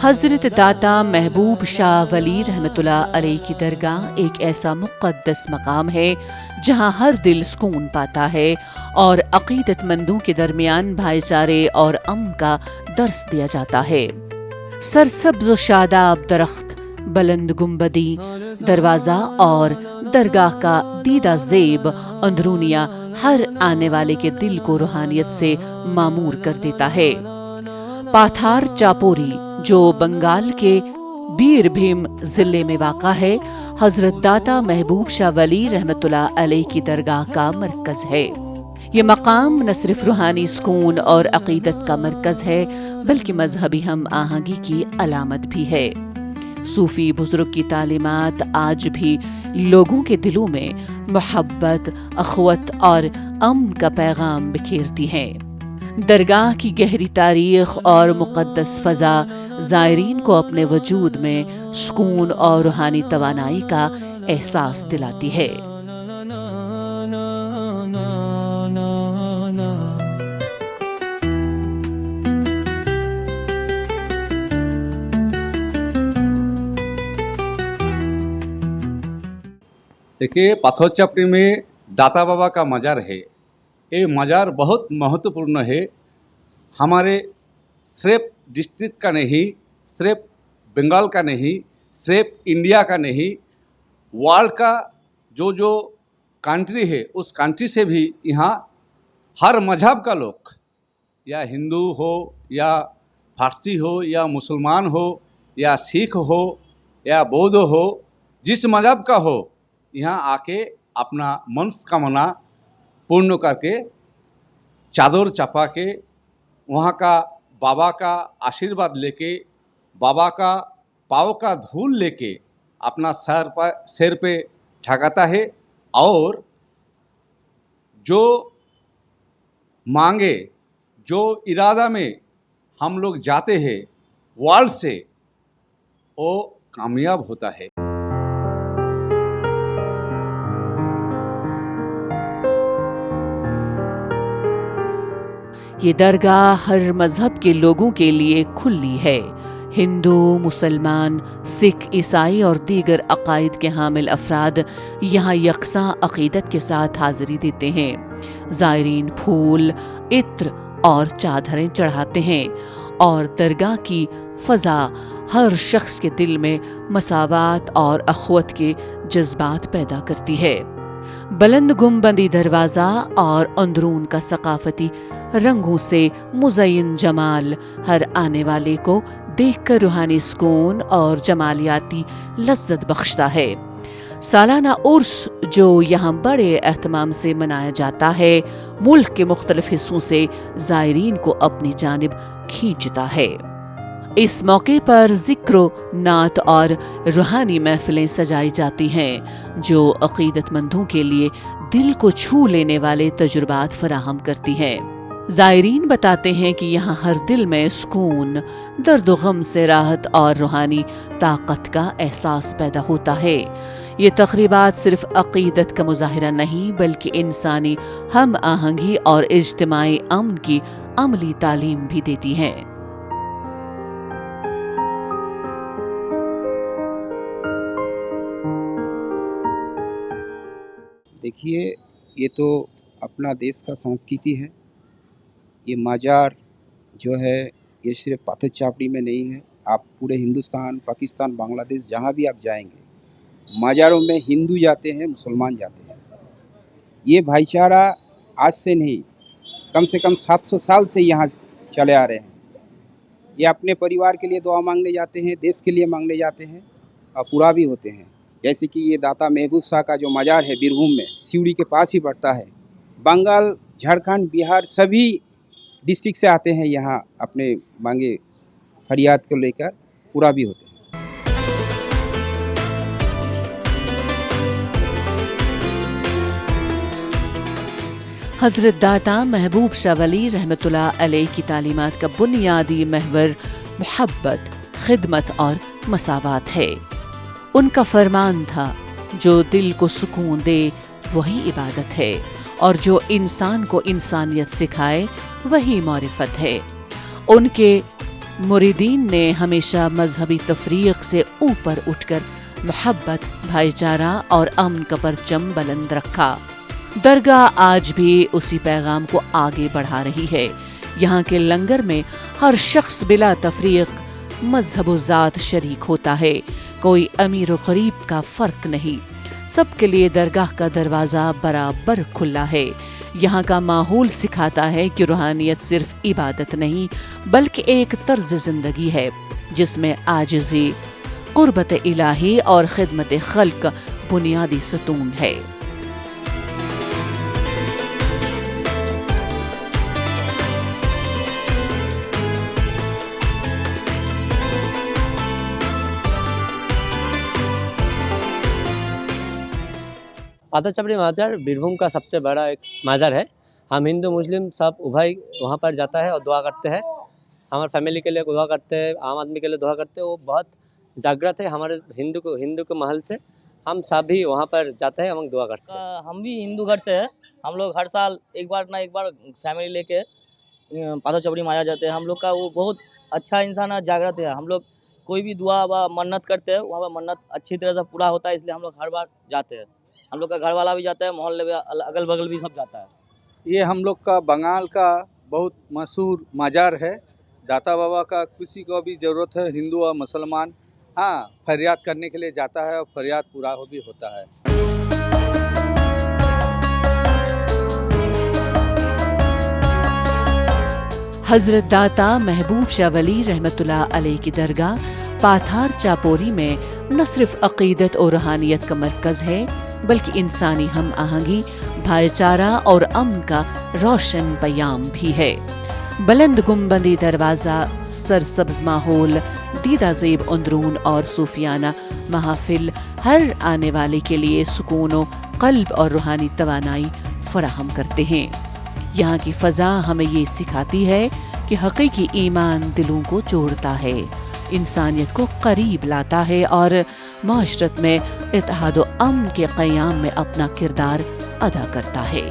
हजरत दाता महबूब शाह वली रहमतुल्लाह अलैह की दरगाह एक ऐसा मुक़द्दस मकाम है जहाँ हर दिल सुकून पाता है और अक़ीदतमंदों के दरमियान भाईचारे और अमन का दर्स दिया जाता है। सरसब्ज़ व शादाब दरख्त, बुलंद गुंबदी दरवाज़ा और दरगाह का दीदा ज़ेब अंदरूनिया हर आने वाले के दिल को रूहानियत से मामूर कर देता है। पाथार चापोरी जो बंगाल के बीरभीम जिले में वाक़ा है, हजरत दाता महबूब शाह वली रहमतुल्लाह अलैह की दरगाह का मरकज़ है। ये मकाम न सिर्फ रूहानी सुकून और अक़ीदत का मरकज़ है बल्कि मजहबी हम आहंगी की अलामत भी है। सूफी बुजुर्ग की तालीमात आज भी लोगों के दिलों में मोहब्बत, अख़वत और अमन का पैगाम बिखेरती हैं। दरगाह की गहरी तारीख और मुक़द्दस फ़ज़ा ज़ायरीन को अपने वजूद में सुकून और रूहानी तवानाई का एहसास दिलाती है। देखिए, पाथरचापड़ी में दाता बाबा का मज़ार है। ये मज़ार बहुत महत्वपूर्ण है। हमारे सिर्फ डिस्ट्रिक्ट का नहीं, सिर्फ बंगाल का नहीं, सिर्फ इंडिया का नहीं, वर्ल्ड का जो कंट्री है उस कंट्री से भी यहाँ हर मज़हब का लोग, या हिंदू हो या फारसी हो या मुसलमान हो या सिख हो या बौद्ध हो, जिस मज़हब का हो, यहाँ आके अपना मनस्कामना पूर्ण करके चादर चपा के वहाँ का बाबा का आशीर्वाद लेके, बाबा का पाँव का धूल लेके अपना सिर पे ठकाता है और जो मांगे, जो इरादा में हम लोग जाते हैं वर्ल्ड से, वो कामयाब होता है। ये दरगाह हर मजहब के लोगों के लिए खुली है। हिंदू, मुसलमान, सिख, ईसाई और दीगर अकायद के हामिल अफराद यहाँ यकसा अक़ीदत के साथ हाज़िरी देते हैं। ज़ायरीन फूल, इत्र और चादरें चढ़ाते हैं और दरगाह की फ़ज़ा हर शख्स के दिल में मसावात और अख़वत के जज्बात पैदा करती है। बुलंद गुंबदी दरवाज़ा और अंदरून का सकाफती रंगों से मुज़य्यन जमाल हर आने वाले को देखकर रूहानी सुकून और जमालियाती लज़्ज़त बख्शता है। सालाना उर्स जो यहाँ बड़े एहतमाम से मनाया जाता है, मुल्क के मुख्तलिफ हिस्सों से ज़ायरीन को अपनी जानिब खींचता है। इस मौके पर ज़िक्र, नात और रूहानी महफ़िलें सजाई जाती हैं जो अक़ीदतमंदों के लिए दिल को छू लेने वाले तजुर्बात फराहम करती हैं। ज़ायरीन बताते हैं कि यहाँ हर दिल में सुकून, दर्द गम से राहत और रूहानी ताकत का एहसास पैदा होता है। ये तक़रीबात सिर्फ अक़ीदत का मुज़ाहिरा नहीं बल्कि इंसानी हम आहंगी और इज्तिमाई अमन की अमली तालीम भी देती हैं। देखिए, ये तो अपना देश का संस्कृति है। ये मज़ार जो है ये सिर्फ पाथरचापड़ी में नहीं है। आप पूरे हिंदुस्तान, पाकिस्तान, बांग्लादेश जहाँ भी आप जाएंगे, मज़ारों में हिंदू जाते हैं, मुसलमान जाते हैं। ये भाईचारा आज से नहीं, कम से कम 700 साल से यहाँ चले आ रहे हैं। ये अपने परिवार के लिए दुआ मांगने जाते हैं, देश के लिए मांगने जाते हैं और पूरा भी होते हैं। जैसे कि ये दाता महबूब शाह का जो मज़ार है बीरभूम में, सिवड़ी के पास ही पड़ता है। बंगाल, झारखंड, बिहार सभी डिस्ट्रिक्ट से आते हैं यहाँ अपने मांगे फरियाद को लेकर, पूरा भी होते हैं। हज़रत दाता महबूब शाह वली रहमतुल्लाह अलैह की तालीमात का बुनियादी महवर मोहब्बत, खिदमत और मसावात है। उनका फरमान था, जो दिल को सुकून दे वही इबादत है और जो इंसान को इंसानियत सिखाए वही मारिफत है। उनके मुरीदीन ने हमेशा मजहबी तफरीक से ऊपर उठकर मोहब्बत, भाईचारा और अमन का परचम बुलंद रखा। दरगाह आज भी उसी पैगाम को आगे बढ़ा रही है। यहाँ के लंगर में हर शख्स बिला तफरीक मजहब व ज़ात शरीक होता है। कोई अमीर व गरीब का फर्क नहीं, सबके लिए दरगाह का दरवाज़ा बराबर खुला है। यहाँ का माहौल सिखाता है कि रूहानियत सिर्फ इबादत नहीं बल्कि एक तर्ज ज़िंदगी है जिसमें आजिज़ी, कुर्बत इलाही और खिदमत खल्क बुनियादी सतून है। पाथर छपरी माजार बीरभूम का सबसे बड़ा एक माजार है। हम हिंदू मुस्लिम सब उभय वहाँ पर जाता है और दुआ करते हैं। हमारे फैमिली के लिए दुआ करते हैं, आम आदमी के लिए दुआ करते हैं। वो बहुत जागृत है हमारे हिंदू के महल से। हम सब भी वहाँ पर जाते हैं, हम दुआ करते हैं। हम भी हिंदू घर से हैं। हम लोग हर साल एक बार फैमिली लेके पाथर छपरी माजार जाते हैं। हम लोग का वो बहुत अच्छा इंसान है, जागृत है। हम लोग कोई भी दुआ व मन्नत करते हैं, वहाँ पर मन्नत अच्छी तरह से पूरा होता है, इसलिए हम लोग हर बार जाते हैं। हम लोग का घर वाला भी जाता है, मोहल्ले में अगल बगल भी सब जाता है। ये हम लोग का बंगाल का बहुत मशहूर मज़ार है। दाता बाबा का किसी को भी ज़रूरत है, हिंदू और मुसलमान, हाँ, फरियाद करने के लिए जाता है और फरियाद पूरा भी होता है। हजरत दाता महबूब शाह वली रहमतुल्लाह अलैह की दरगाह पाथार चापोरी में न सिर्फ अकीदत और रूहानियत का मरकज़ है बल्कि इंसानी हम आहंगी, भाईचारा और अमन का रोशन पैगाम भी है। बुलंद गुंबदी दरवाज़ा, सरसब्ज माहौल, दीदा ज़ेब अंदरून और सूफियाना महफिल हर आने वाले के लिए सुकून, क़ल्ब और रूहानी तवानाई फराहम करते हैं। यहाँ की फ़ज़ा हमें ये सिखाती है कि हक़ीक़ी ईमान दिलों को जोड़ता है, इंसानियत को करीब लाता है और माशरत में इत्तेहाद व अमन के क़याम में अपना किरदार अदा करता है।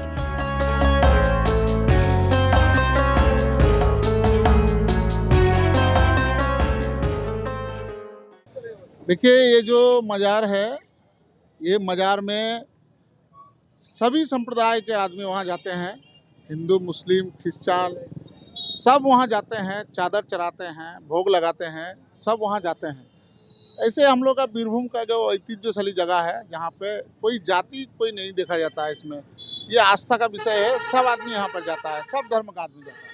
देखिए, ये जो मज़ार है, ये मज़ार में सभी संप्रदाय के आदमी वहाँ जाते हैं। हिंदू, मुस्लिम, क्रिश्चियन सब वहाँ जाते हैं, चादर चढ़ाते हैं, भोग लगाते हैं, सब वहाँ जाते हैं। ऐसे हम लोग का बीरभूम का जो ऐतिह्यशाली जगह है, यहाँ पे कोई जाति कोई नहीं देखा जाता है। इसमें ये आस्था का विषय है, सब आदमी यहाँ पर जाता है, सब धर्म का आदमी जाता है।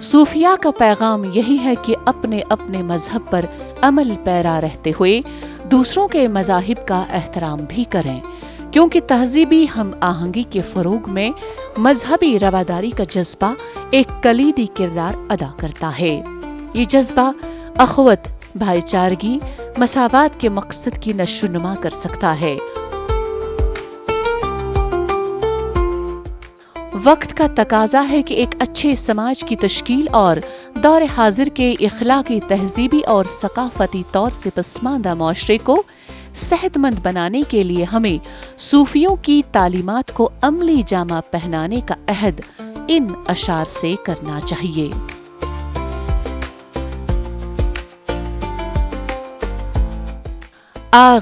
सूफिया का पैगाम यही है कि अपने अपने मजहब पर अमल पैरा रहते हुए दूसरों के मजाहिब का एहतराम भी करें, क्योंकि तहजीबी हम आहंगी के फरोग में मजहबी रवादारी का जज्बा एक कलीदी किरदार अदा करता है। ये जज्बा अखवत, भाईचारगी, मसावात के मकसद की नशोनुमा कर सकता है। वक्त का तकाजा है कि एक अच्छे समाज की तश्कील और दौर हाजिर के इखलाकी, तहजीबी और सकाफती तौर से पसमानदा माशरे को सेहतमंद बनाने के लिए हमें सूफियों की तालीमात को अमली जामा पहनाने का अहद इन अशार से करना चाहिए।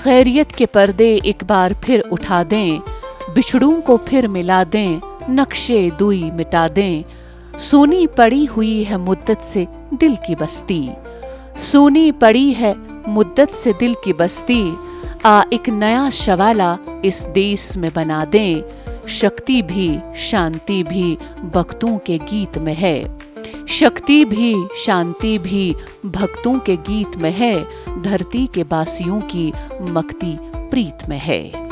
गैरियत के पर्दे एक बार फिर उठा दें, बिछड़ों को फिर मिला दें, नक्शे दुई मिटा दें। सोनी पड़ी हुई है मुद्दत से दिल की बस्ती, सोनी पड़ी है मुद्दत से दिल की बस्ती। एक नया शवाला इस देश में बना दें। शक्ति भी शांति भी भक्तों के गीत में है, शक्ति भी शांति भी भक्तों के गीत में है। धरती के बासियों की मकती प्रीत में है।